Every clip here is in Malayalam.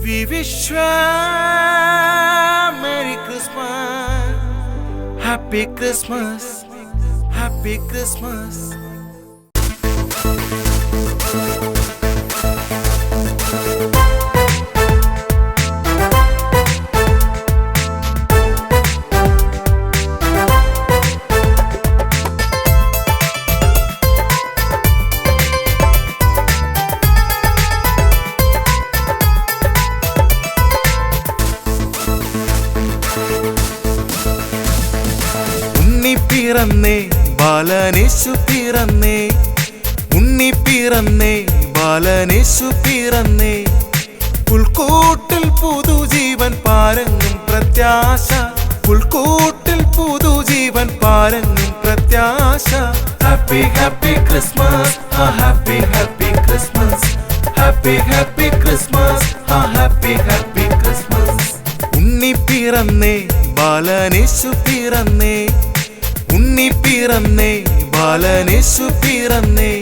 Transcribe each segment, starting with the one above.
We wish you Merry Christmas, Happy Christmas, Happy Christmas. പിറന്നേ ബാലനേശു പിറന്നേ, ഉണ്ണി പിറന്നേ ബാലനേശു പിറന്നേ. പുൽക്കൂട്ടിൽ പുതുജീവൻ പാരങ്ങും പ്രത്യാശ, പുൽക്കൂട്ടിൽ പുതുജീവൻ പാരങ്ങും പ്രത്യാശ. Happy happy Christmas, happy happy Christmas, happy happy Christmas, happy happy Christmas. ഉണ്ണി പിറന്നേ ബാലനേശു പിറന്നേ, ഉണ്ണി പിറന്നേ ബാലനേശു പിറന്നേ.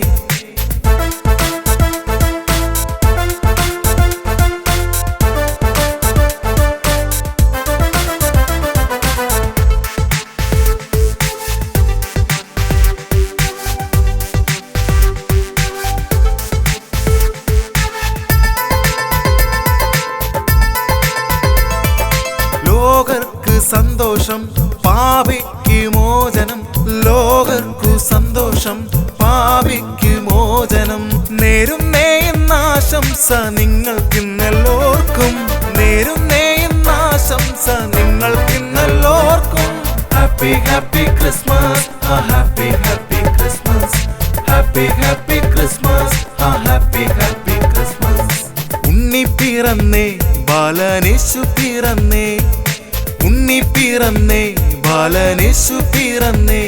ലോകർക്ക് സന്തോഷം, പാപിക്ക് മോചനം, ലോകർക്കു സന്തോഷം, പാപിക്ക് മോചനം. നേരുന്നേ എന്നാശംസ നിങ്ങൾക്കിന്നെല്ലോർക്കും, നേരുന്നേ എന്നാശംസ നിങ്ങൾക്കിന്നെല്ലോർക്കും. Happy happy Christmas, happy happy Christmas, happy happy Christmas, happy happy Christmas. ഉണ്ണി പിറന്നേ ബാലനേശു പിറന്നേ, ഉണ്ണി പിറന്നേ ബാലനേശു പിറന്നേ.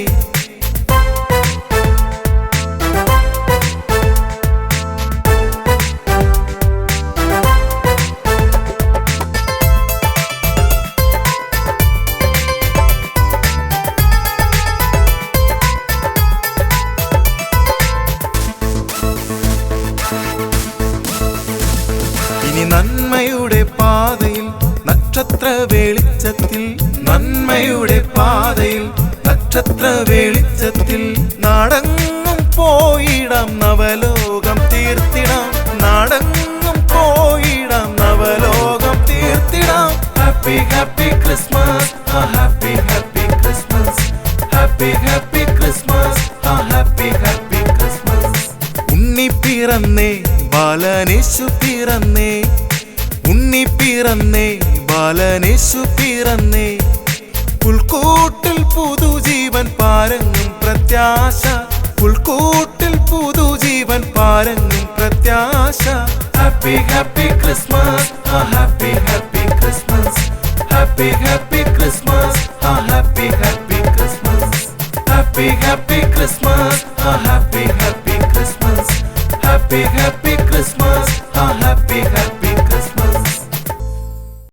ഇനി നന്മയുടെ പാതയിൽ നക്ഷത്ര വെളിച്ചത്തിൽ, നന്മയുടെ പാതയിൽ നക്ഷത്ര വെളിച്ചത്തിൽ. നാടെങ്ങും പോയിടാം നവലോകം തീർത്തിടാം, നാടെങ്ങും പോയിടാം നവലോകം തീർത്തിടാം. Happy happy Christmas, happy happy Christmas, happy happy Christmas, happy happy Christmas. ഉണ്ണി പിറന്നേ ബാലനേശു പിറന്നേ, ഉണ്ണി പിറന്നേ ബാലനേശു പിറന്നേ. പുൽക്കൂട്ടിൽ പുതുജീവൻ പാരങ്ങും പ്രത്യാശ, പുൽക്കൂട്ടിൽ പുതുജീവൻ പാരങ്ങും പ്രത്യാശ. Happy happy Christmas, happy happy Christmas, happy happy Christmas, happy happy Christmas, happy happy Christmas, happy happy Christmas, happy happy Christmas, happy happy